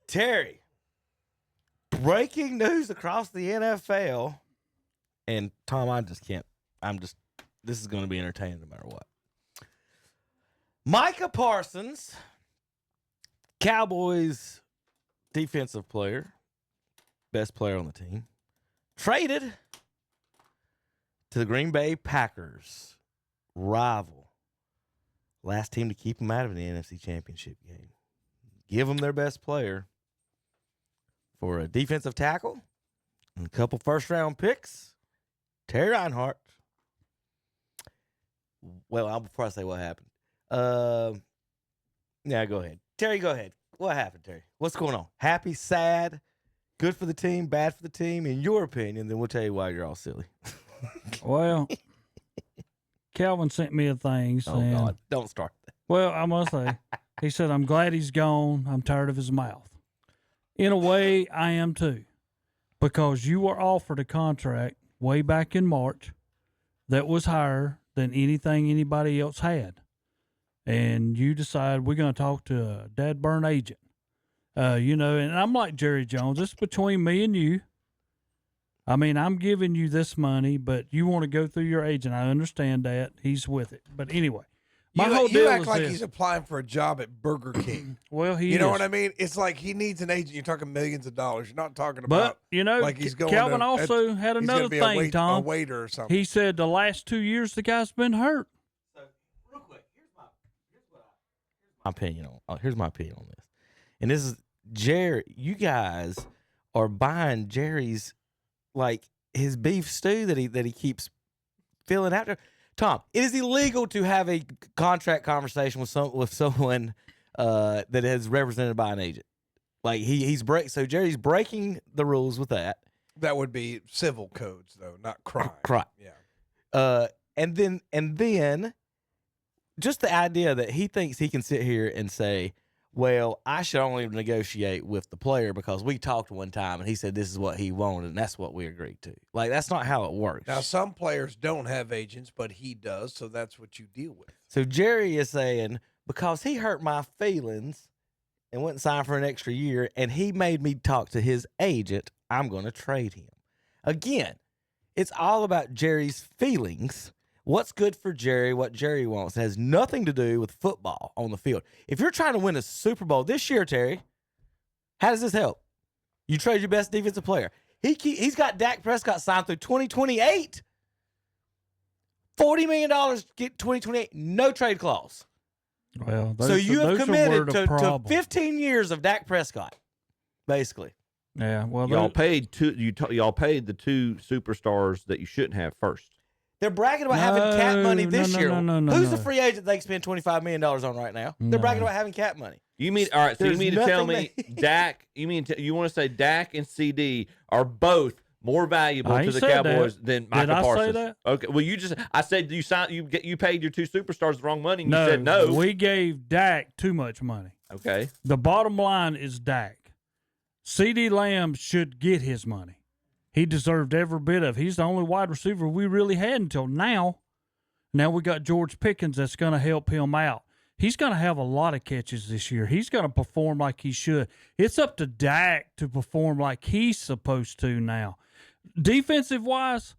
Terry, breaking news across the NFL. And Tom, I just can't. This is going to be entertaining no matter what. Micah Parsons, Cowboys defensive player, best player on the team, traded to the Green Bay Packers, rival. Last team to keep them out of the NFC Championship game. Give them their best player for a defensive tackle and a couple first-round picks. Terry Reinhardt. Well, before I say what happened. Yeah, go ahead. Terry, go ahead. What happened, Terry? What's going on? Happy, sad, good for the team, bad for the team, in your opinion, then we'll tell you why you're all silly. Well, Calvin sent me a thing saying... Oh, God. Don't start that. Well, I must say, he said, I'm glad he's gone. I'm tired of his mouth. In a way, I am too. Because you were offered a contract way back in March that was higher than anything anybody else had. And you decide we're going to talk to a dad-burn agent. And I'm like Jerry Jones. It's between me and you. I mean, I'm giving you this money, but you want to go through your agent. I understand that. He's with it. But anyway, you act like he's applying for a job at Burger King. Well, you know what I mean? It's like he needs an agent. You're talking millions of dollars. You're not talking about. But like he's going. Calvin also had another thing, Tom. A waiter or something. He said the last 2 years the guy's been hurt. So, real quick, here's my opinion on this. And this is Jerry. You guys are buying Jerry's his beef stew that he keeps filling out there. Tom, it is illegal to have a contract conversation with someone that is represented by an agent. Like so Jerry's breaking the rules with that. That would be civil codes though, not crime. Crime. Yeah. And then just the idea that he thinks he can sit here and say, well, I should only negotiate with the player because we talked one time and he said this is what he wanted and that's what we agreed to. Like, that's not how it works. Now, some players don't have agents, but he does, so that's what you deal with. So Jerry is saying, because he hurt my feelings and went and signed for an extra year and he made me talk to his agent, I'm going to trade him. Again, it's all about Jerry's feelings. What's good for Jerry, what Jerry wants. It has nothing to do with football on the field. If you're trying to win a Super Bowl this year, Terry, how does this help? You trade your best defensive player. He's got Dak Prescott signed through 2028. $40 million, get 2028, no trade clause. Well, so you have committed to 15 years of Dak Prescott, basically. Yeah, well, y'all paid the two superstars that you shouldn't have first. They're bragging about having cap money this year. Who's the free agent they can spend $25 million on right now? They're bragging about having cap money. You mean all right? So you mean to tell me Dak? You want to say Dak and CD are both more valuable to the Cowboys than Micah Parsons? Did I say that? Okay. Well, I said you paid your two superstars the wrong money. And you said no. We gave Dak too much money. Okay. The bottom line is Dak. CD Lamb should get his money. He deserved every bit of it. He's the only wide receiver we really had until now. Now we got George Pickens that's going to help him out. He's going to have a lot of catches this year. He's going to perform like he should. It's up to Dak to perform like he's supposed to now. Defensive-wise,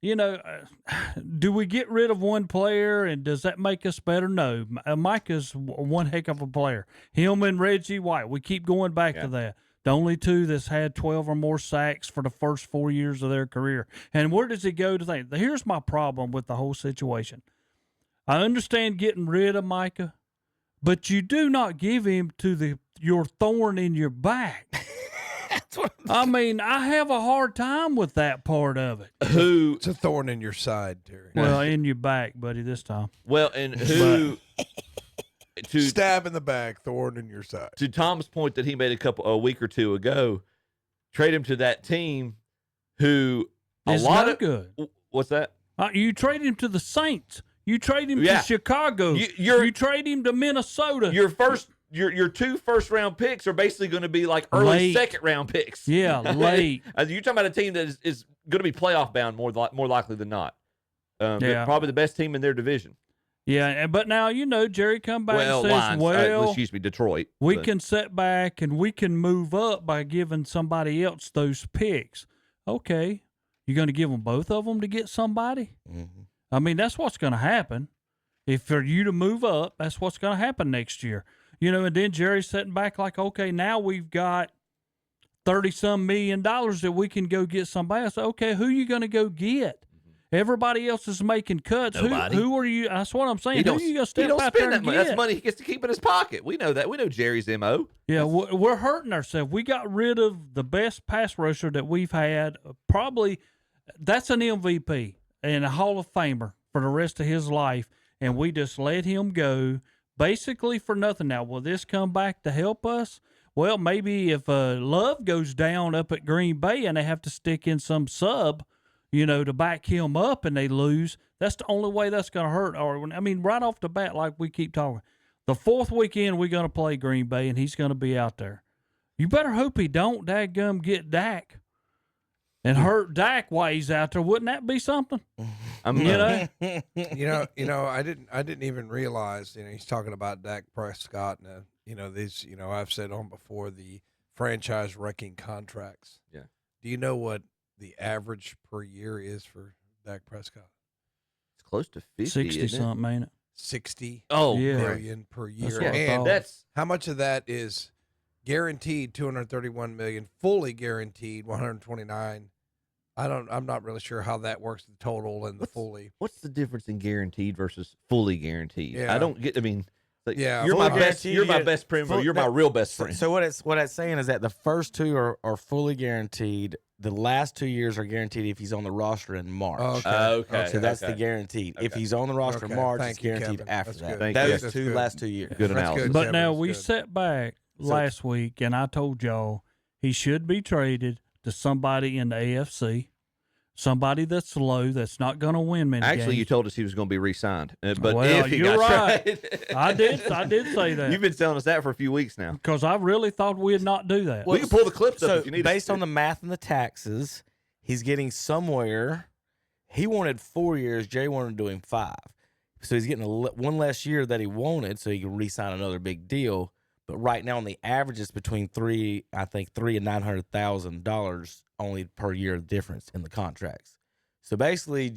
do we get rid of one player and does that make us better? No. Micah's one heck of a player. Him and Reggie White, we keep going back to that. The only two that's had 12 or more sacks for the first 4 years of their career. And where does he go to think? Here's my problem with the whole situation. I understand getting rid of Micah, but you do not give him to your thorn in your back. I mean, I have a hard time with that part of it. It's a thorn in your side, Terry. Well, in your back, buddy, this time. Well, and who... Stab in the back, thorn in your side. To Tom's point that he made a week or two ago, trade him to that team who good. What's that? You trade him to the Saints. You trade him to Chicago. You trade him to Minnesota. Your two first-round picks are basically going to be like early second-round picks. Yeah, late. You're talking about a team that is going to be playoff bound more likely than not. Probably the best team in their division. Yeah, but now Jerry come back Well, and says, Lions, "Well, excuse me, Detroit. we but- can sit back and we can move up by giving somebody else those picks." Okay, you're going to give them both of them to get somebody? Mm-hmm. I mean, that's what's going to happen. If for you to move up, that's what's going to happen next year. And then Jerry's sitting back like, okay, now we've got $30-some million that we can go get somebody else. Okay, who you going to go get? Everybody else is making cuts. Nobody. Who are you? That's what I'm saying. Who are you going to He step don't out there spend that and money. get? That's money he gets to keep in his pocket. We know that. We know Jerry's MO. Yeah, we're hurting ourselves. We got rid of the best pass rusher that we've had. Probably that's an MVP and a Hall of Famer for the rest of his life, and we just let him go basically for nothing. Now, will this come back to help us? Well, maybe if Love goes down up at Green Bay and they have to stick in some sub, to back him up and they lose, that's the only way that's going to hurt. Or I mean, right off the bat, like we keep talking, the fourth weekend we're going to play Green Bay and he's going to be out there. You better hope he don't dadgum get Dak and hurt Dak while he's out there. Wouldn't that be something? I mean, I didn't even realize. He's talking about Dak Prescott and these. I've said on before the franchise wrecking contracts. Yeah. Do you know what the average per year is for Dak Prescott? it's close to 50. 60 isn't it? something, ain't it? 60 Oh, Yeah. million per year. what I And thought. that's how much of that is guaranteed? 231 million, fully guaranteed 129. I'm not really sure how that works, the total and the fully. what's the difference in guaranteed versus fully guaranteed? Yeah. I don't get. I mean, like, Yeah, you're fully my best. guaranteed, You're my you get best friend. full- You're my real best friend. So what it's saying is that the first two are fully guaranteed. The last 2 years are guaranteed if he's on the roster in March. Okay. So that's the okay. guaranteed. If Okay. he's on the roster in Okay. March, Thank it's you, guaranteed Kevin. after That's that. good. Thank Those you. two That's last good. 2 years. Good That's analysis. good, But Kevin. now That's we good. sat back So- last week, and I told y'all he should be traded to somebody in the AFC, somebody that's low, that's not going to win many Actually, you games. told us he was going to be re-signed, but Well, if he you're got right. traded, I did say that. You've been telling us that for a few weeks now. Because I really thought we'd not do that. We can pull the clips up So if you need. based on the math and the taxes, he's getting somewhere. He wanted 4 years. Jerry wanted to do him 5. So he's getting one less year that he wanted, so he can re-sign another big deal. But right now, on the average, it's between $3 and $900,000 only per year difference in the contracts. So basically,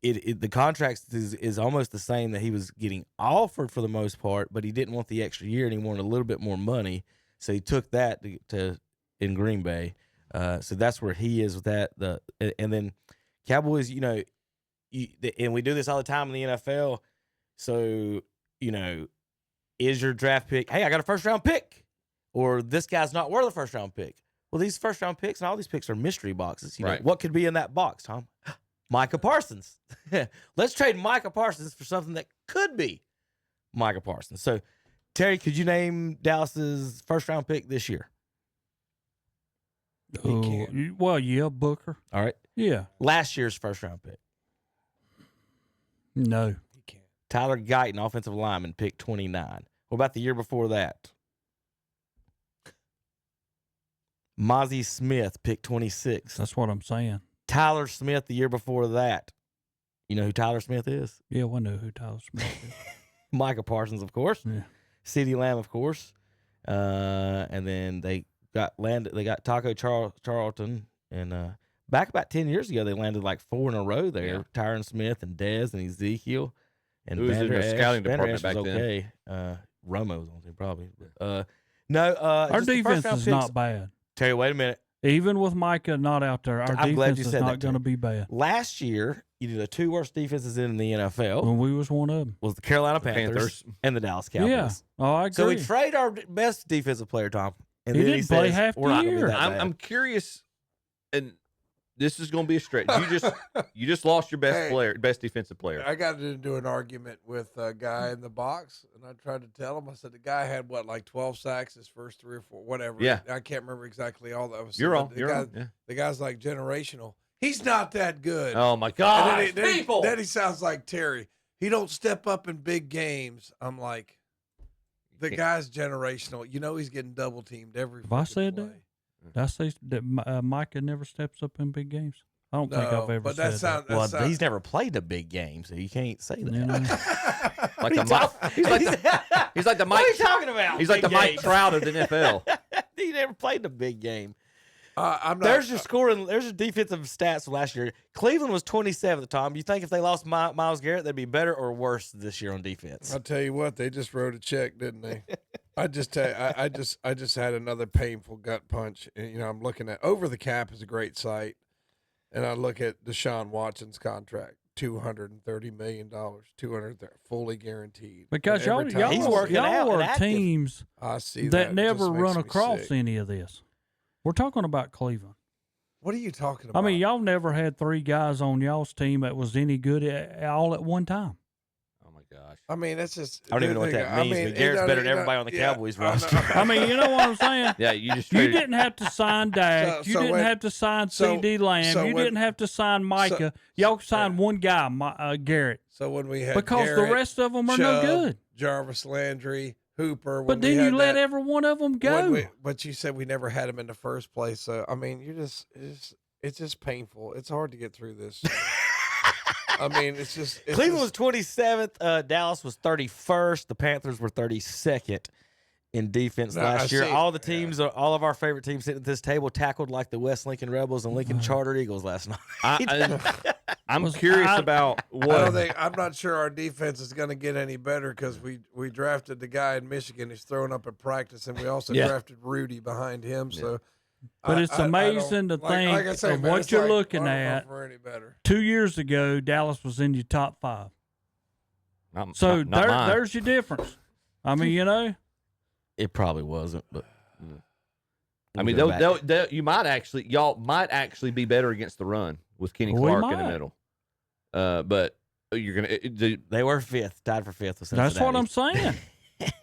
the contracts is almost the same that he was getting offered for the most part, but he didn't want the extra year and he wanted a little bit more money, so he took that to in Green Bay. So that's where he is with that. And then Cowboys, and we do this all the time in the NFL. So is your draft pick, hey, I got a first round pick, or this guy's not worth a first round pick? Well, these first round picks and all these picks are mystery boxes. Right. What could be in that box, Tom? Micah Parsons. Let's trade Micah Parsons for something that could be Micah Parsons. So, Terry, could you name Dallas's first round pick this year? Well, yeah, Booker. All right. Yeah. Last year's first round pick. No. He can't. Tyler Guyton, offensive lineman, pick 29. What about the year before that? Mozzie Smith, pick 26. That's what I'm saying. Tyler Smith, the year before that. You know who Tyler Smith is? Yeah, we know who Tyler Smith is. Micah Parsons, of course. Yeah. CeeDee Lamb, of course. And then they got Taco Charlton. And back about 10 years ago, they landed like 4 in a row there. Yeah. Tyron Smith and Dez and Ezekiel. And Who was in Vander the Esch. scouting Vander department Esch back was then? okay. Romo was on there probably. No, Our just the defense first-round is picks. not bad. Terry, wait a minute. Even with Micah not out there, our I'm glad defense you is said not that, going to Terry. be bad. Last year, either the 2 worst defenses in the NFL When we was one of them. was the Carolina The Panthers, Panthers. and the Dallas Cowboys. Yeah. Oh, I agree. So we trade our best defensive player, Tom. And He then didn't play says, half "We're the not gonna be year." that bad." I'm curious, and this is going to be a stretch. You just lost your best Hey. player, best defensive player. I got into an argument with a guy in the box, and I tried to tell him. I said the guy had 12 sacks his first 3 or 4, whatever. Yeah. I can't remember exactly all that was. You're but wrong. The You're guy, wrong. Yeah. The guy's like generational. He's not that good. Oh my And God! then he sounds like Terry. He don't step up in big games. I'm like, the can't- guy's generational. He's getting double teamed every. Have I freaking said play. that? Did I say that Micah never steps up in big games? I don't think I've ever but said that. Well, he's never played a big game, so you can't say that. You know? Like he's like the Mike. What are you talking about? He's like the Big Mike games. Trout of the NFL. He never played a big game. I'm not. There's your scoring. There's your defensive stats from last year. Cleveland was 27th, Tom. You think if they lost Myles Garrett, they'd be better or worse this year on defense? I'll tell you what, they just wrote a check, didn't they? I just had another painful gut punch. And, I'm looking at Over the Cap is a great site, and I look at Deshaun Watson's contract, $230 million, fully guaranteed. Because And every y'all, time He's I see working it, out y'all and are active. teams I see that it never just makes run me across sick. any of this. We're talking about Cleveland. What are you talking about? I mean, y'all never had three guys on y'all's team that was any good all at one time. Oh my gosh. I mean, that's just. I don't even know what that means. But Garrett's better than everybody on the Cowboys roster. I mean, you know what I'm saying? Yeah, you just You traded. didn't have to sign Dak. So You didn't when- have to sign so- C.D. Lamb. so You when- didn't have to sign Micah. Y'all signed one guy, Garrett, So when we had because Garrett, the rest of them are no Chubb, good. Jarvis Landry, Hooper. But then you let every one of them go. But you said we never had him in the first place. So I mean, it's just painful. It's hard to get through this. I mean, it's Cleveland was just, 27th. Dallas was 31st. The Panthers were 32nd in defense No, last I year. see. All the teams, all of our favorite teams sitting at this table, tackled like the West Lincoln Rebels and Lincoln Charter Eagles last night. I'm curious about I don't what. think, I'm not sure our defense is going to get any better because we drafted the guy in Michigan. He's throwing up at practice, and we also Yeah. drafted Rudy behind him. So, But it's amazing to think of what it's you're like, looking I don't know at. if we're any better. 2 years ago, Dallas was in your top 5. Not- So not mine. there's your difference. I mean, you know, It probably wasn't, but I mean, we'll go back. y'all might actually be better against the run with Kenny We Clark in the might. middle. But you're gonna. They were 5th, tied for 5th with that's what I'm Cincinnati. saying.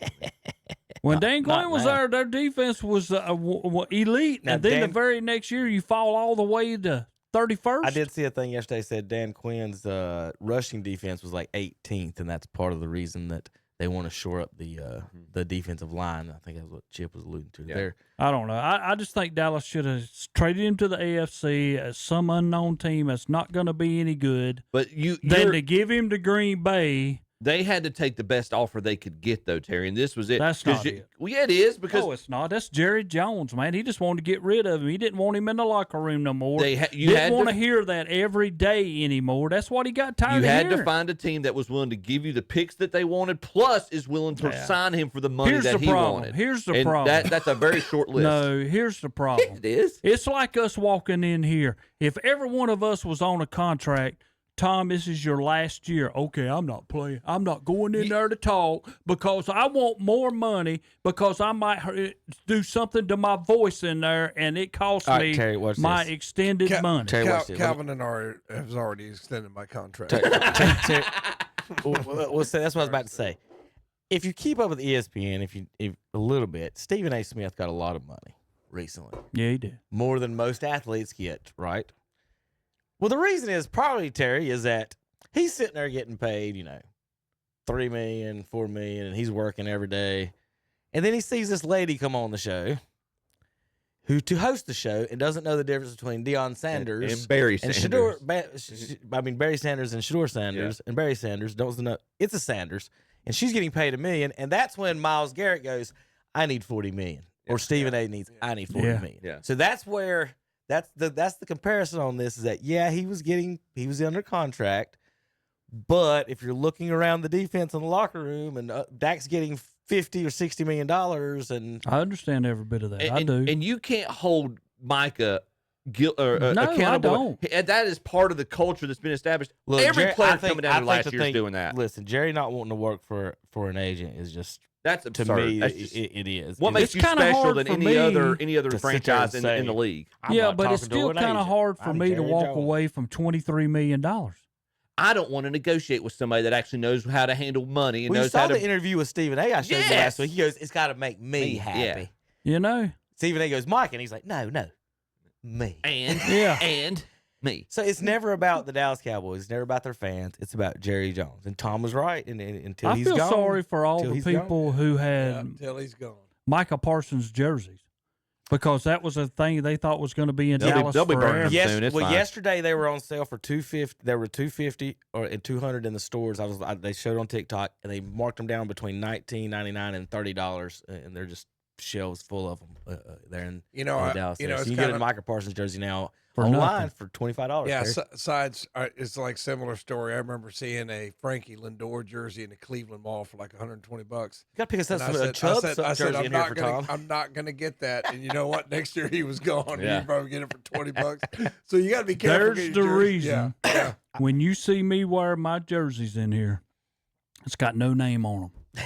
When Dan not Quinn was now. there, their defense was elite, Now, and then the Dan- very next year you fall all the way to 31st. I did see a thing yesterday said Dan Quinn's rushing defense was like 18th, and that's part of the reason that they want to shore up the defensive line. I think that's what Chip was alluding to. Yeah. There, I don't know. I just think Dallas should have traded him to the AFC as some unknown team that's not going to be any good. But Than to give him to Green Bay. they had to take the best offer they could get, though, Terry, and this was it. That's 'Cause not it. Well, yeah, it is because No, it's not. That's Jerry Jones, man. He just wanted to get rid of him. He didn't want him in the locker room no more. you didn't had want to to hear that every day anymore. That's what he got tired You of had hearing. to find a team that was willing to give you the picks that they wanted, plus is willing to Yeah. sign him for the money Here's that the he problem. wanted. Here's the And problem. That's a very short list. No, here's the problem. It is. It's like us walking in here. If every one of us was on a contract, Tom, this is your last year. Okay, I'm not playing. I'm not going in there to talk because I want more money because I might do something to my voice in there and it costs All right, me Terry, watch my this. extended money. Terry, watch this. Calvin and I has already extended my contract. We'll say that's what I was about to say. If you keep up with ESPN, if a little bit, Stephen A. Smith got a lot of money recently, Yeah, he did. more than most athletes get, right? Well, the reason is probably, Terry, is that he's sitting there getting paid, $3 million, $4 million, and he's working every day. And then he sees this lady come on the show to host the show and doesn't know the difference between Deion Sanders and Barry and Sanders. Barry Sanders and Shador Sanders and Barry Sanders don't know it's a Sanders, and she's getting paid $1 million, and that's when Myles Garrett goes, "I need $40 million," or Stephen A. needs, "I need $40 million." Yeah. So that's where that's the comparison on this is that he was under contract, but if you're looking around the defense in the locker room and Dak's getting $50 or $60 million, and I understand every bit of that. I do. And you can't hold Micah No, I accountable. don't. And that is part of the culture that's been established. look, Every Jerry, player I think- coming down I here last think the year is thing- doing that. Listen, Jerry not wanting to work for an agent is just That's to absurd. me That's just, it is. what It makes is. you kinda special hard than for any me other to sit there franchise and in the say, league? I'm yeah, not but it's talking to still an kind of agent. hard for I'm me to Jerry walk Jones. away from $23 million. I don't want to negotiate with somebody that actually knows how to handle money and Well, you knows saw how to. the interview with Stephen A. I showed you Yes! last week. He goes, "It's got to make me Me, happy." yeah. You know? Stephen A. goes, "Mike," and he's like, "No, me." and Yeah. and me. So it's never about the Dallas Cowboys. It's never about their fans. It's about Jerry Jones. And Tom was right. And until I he's feel gone, sorry for all Till the he's people who had Until he's gone. Micah Parsons jerseys. because that was a thing they thought was going to be in They'll be- Dallas they'll be burning forever. them. Yes, soon, it's well, fine. yesterday they were on sale for $250. There were $250 and $200 in the stores. They showed on TikTok, and they marked them down between $19.99 and $30, and they're just shelves full of them there in Dallas. you there. know, So it's you can get a kinda- Micah Parsons jersey now For online nothing. for $25. Yeah, Terry. sides. It's like similar story. I remember seeing a Frankie Lindor jersey in the Cleveland Mall for like $120. You got to pick us up And some Chubbs jersey in here for Tom. I'm not gonna get that. And you know what? Next year he was gone. Yeah. You probably get it for $20. So you got to be careful. There's getting the your jersey. reason. Yeah. When you see me wear my jerseys in here, it's got no name on them.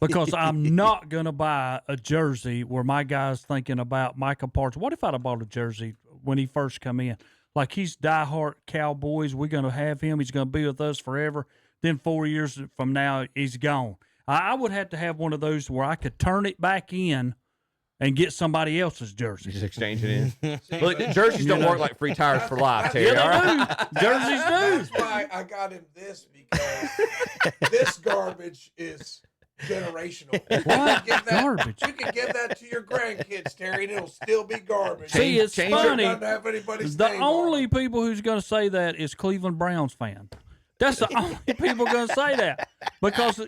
Because I'm not going to buy a jersey where my guy's thinking about Micah Parsons. What if I'd have bought a jersey when he first come in? Like, he's diehard Cowboys. We're going to have him. He's going to be with us forever. Then 4 years from now, he's gone. I would have to have one of those where I could turn it back in and get somebody else's jersey. Just exchange it in. Look, jerseys don't work like free tires for life, Terry. Yeah, all they right? do. Jerseys do. That's why I got him this, because this garbage is generational. You What? can give that- Garbage. You can give that to your grandkids, Terry, and it'll still be garbage. See, it's change it. funny. Doesn't have anybody's The name on only it. people who's going to say that is Cleveland Browns fan. That's the only people going to say that because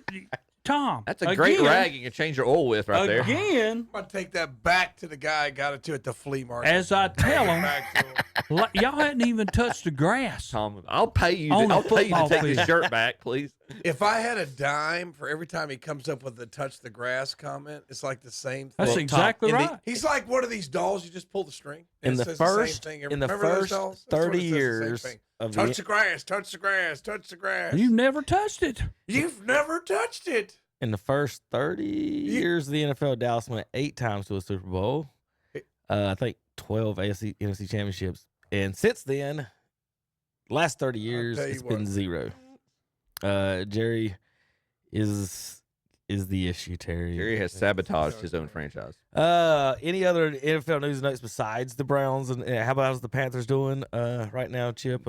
Tom. That's a great again, rag you can change your oil with right there. Again, I'm gonna take that back to the guy I got it to at the flea market. as I tell them, Back to him. y'all hadn't even touched the grass. Tom, I'll pay you. On the I'll pay you to football take this field. shirt back, please. If I had a dime for every time he comes up with the touch the grass comment, it's like the same thing. That's Well, exactly Tom, in right. He's like one of these dolls. You just pull the string. In and it the says the same first, thing. in the Remember those first dolls? That's what 30 it says, the same years thing. of Touch the the grass. Touch the grass. Touch the grass. You've never touched it. You've never touched it. in the first 30 years of the NFL, Dallas went 8 times to a Super Bowl. I think 12 AFC NFC championships, and since then, last 30 years, tell you it's been what. 0. Jerry is the issue, Terry. Terry has sabotaged his own franchise. Any other NFL news and notes besides the Browns, and how about the Panthers doing right now, Chip?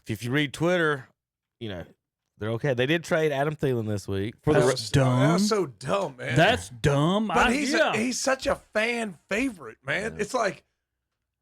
If you read Twitter, they're okay. They did trade Adam Thielen this week For the That's dumb. That's so dumb, man. That's dumb. But idea. he's such a fan favorite, man. It's like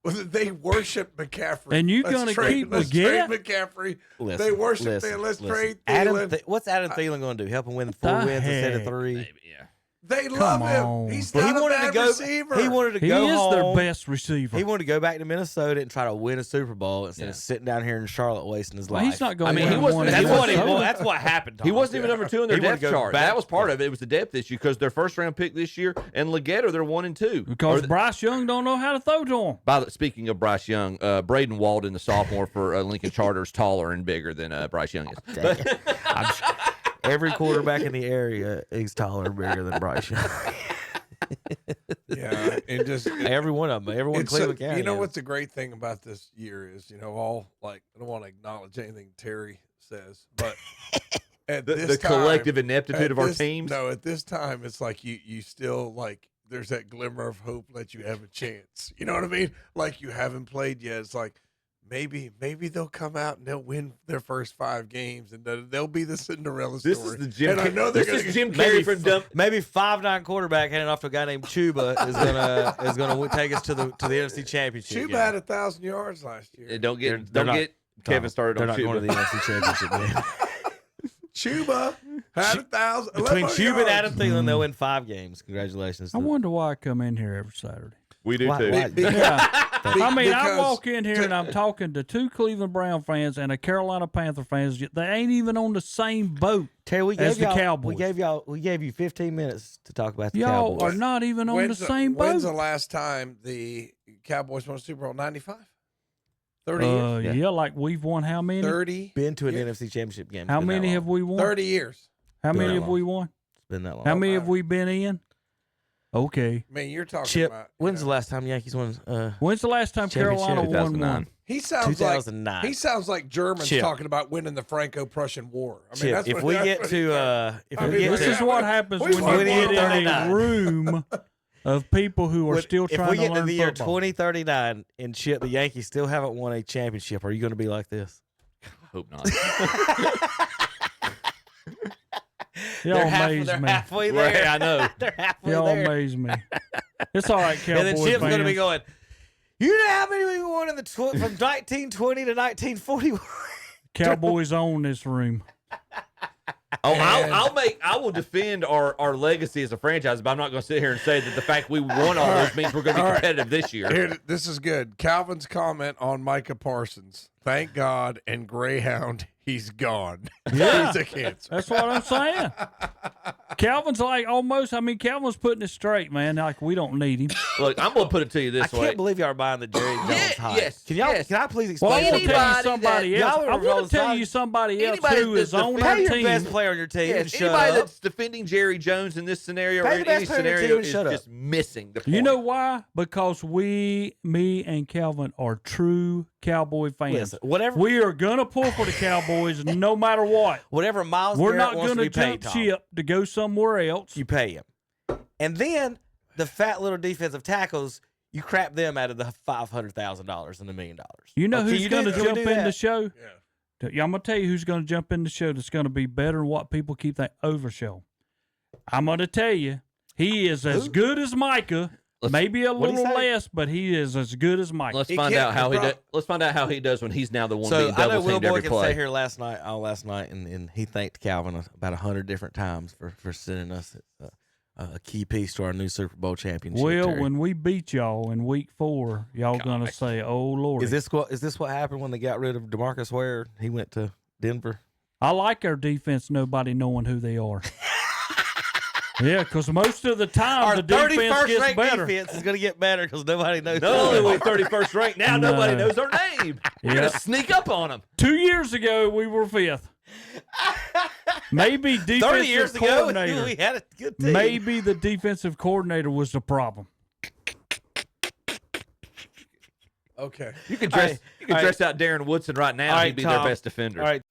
they worship McCaffrey. And you Let's gonna trade- keep let's Leggett? trade McCaffrey. Listen, They worship listen, Thielen. Let's listen. trade Adam Thielen. what's Adam Thielen going to do? Help him win 4 the wins instead of heck? 3? Maybe, yeah. They love on. him. He's Well, not a bad receiver. He wanted to He go is home. their best receiver. He wanted to go back to Minnesota and try to win a Super Bowl instead Yeah. of sitting down here in Charlotte wasting his Well, life. he's not going I mean, to he wasn't- one. that's in what he- Minnesota. that's what happened. He wasn't even number 2 in their He wanted depth to go chart. back- That was part of it. It was the depth issue because their first round pick this year and Leggett are their 1 and 2. Because Bryce Young don't know how to throw to him. Speaking of Bryce Young, Braden Walden, the sophomore for Lincoln Charter, is taller and bigger than Bryce Young is. But, Every quarterback in the area is taller and bigger than Bryce Young. Yeah, and just Every one of them. Everyone in it's so, Cleveland County. you know is. what's the great thing about this year is, all like I don't want to acknowledge anything Terry says, but at the this time, collective ineptitude at of our this- teams. No, at this time it's like you still like there's that glimmer of hope that you have a chance. You know what I mean? Like you haven't played yet. It's like maybe they'll come out and they'll win their first 5 games and they'll be the Cinderella story. This is the Jim. And I know they're this gonna is Jim maybe Carrey from Dump. Maybe 5'9" quarterback handing off to a guy named Chuba is gonna take us to the NFC Championship. Chuba game. had 1,000 yards last year. Don't They're get not- Kevin started They're on not going to the Chuba. NFC Championship game. Chuba had 1,000. Between 1,100 Chuba and yards. Adam Thielen, they'll win 5 games. Congratulations. I to- wonder why I come in here every Saturday. We do Why- too. why- Yeah. I mean, I Because- walk in here and I'm talking to 2 Cleveland Brown fans and a Carolina Panther fans. They ain't even on the same boat. Terry, we as gave the y'all, Cowboys. we gave you 15 minutes to talk about the Y'all Cowboys. are not even on the same When's the boat. last time the Cowboys won a Super Bowl? 95? 30 years? Yeah. Yeah, like we've won how many? 30? Been to an Yeah. NFC Championship game. How It's been that many have long. we won? 30 years. How Been many that have long. we won? It's been that long. How many have matter. we been in? Okay. I mean, you're talking Chip, about. when's the last time Yankees won? When's the last time Championship? Carolina won 2009. one? He sounds like 2009. he sounds like Germans Chip. talking about winning the Franco-Prussian War. I mean, Chip, that's if what, we that's get what to if I we mean, get This to, is what happens we when won you get in 39. a room of people who are when- still if trying we to get to learn the year football. 2039 and Chip, the Yankees still haven't won a championship, are you going to be like this? I hope not. Y'all they're amaze they're me. halfway there. Right, I know. They're halfway Y'all there. amaze me. It's all right, Cowboys And then Chip's going to be fans. going, you know how many we won in the from 1920 to 1941? Cowboys own this room. Oh, I will defend our legacy as a franchise, but I'm not going to sit here and say that the fact we won all those means we're going to be competitive this year. Here, this is good. Calvin's comment on Micah Parsons. Thank God and Greyhound, he's gone. Yeah. He's a cancer. That's what I'm saying. Calvin's like almost, Calvin's putting it straight, man. Like, we don't need him. Look, I'm going to put it to you I this way. can't believe y'all are buying the Jerry Jones hype. yes, Can y'all? yes. Can I please Well, explain I want to tell you something? somebody Y'all else. are I want to tell you somebody else Anybody who is that's on defending- our Pay your team. best player on your team. Yes, and shut anybody up. that's defending Jerry Jones in this scenario or Pay the in best any player on your scenario team and is shut up. just missing the point. You know why? Because me and Calvin are true Cowboy fans. Listen, whatever, We are going to pull for the Cowboys no matter what. whatever Miles We're Garrett not wants going to to be paid, jump Tom, ship to go somewhere else. you pay him. And then the fat little defensive tackles, you crap them out of the $500,000 and $1 million. You know Okay, who's you going to do- can we jump do in the that? show? Yeah, I'm going to tell you who's going to jump in the show that's going to be better than what people keep that overshow. I'm going to tell you, he is as good as Micah. Maybe a what'd he little say? less, but he is as good as Micah. Let's He find can't out how he control- does. Let's find out how he does when he's now the one So being I know double Will teamed Boy every can play. say here last night, and he thanked Calvin about 100 different times for sending us a key piece to our new Super Bowl championship. Well, Terry. when we beat y'all in week 4, y'all going to say, oh, Lord. is this what happened when they got rid of DeMarcus Ware? He went to Denver. I like our defense, nobody knowing who they are. Yeah, because most of the time Our the defense 31st gets ranked better. defense is going to get better because nobody knows. Not only are we 31st ranked, now No. nobody knows our name. You're Yeah. going to sneak up on them. 2 years ago, we were 5th. Maybe 30 years defensive ago, coordinator. we had a good team. Maybe the defensive coordinator was the problem. Okay. You could dress out Darren Woodson right now. All right, He'd be Tom. their best defender. All right.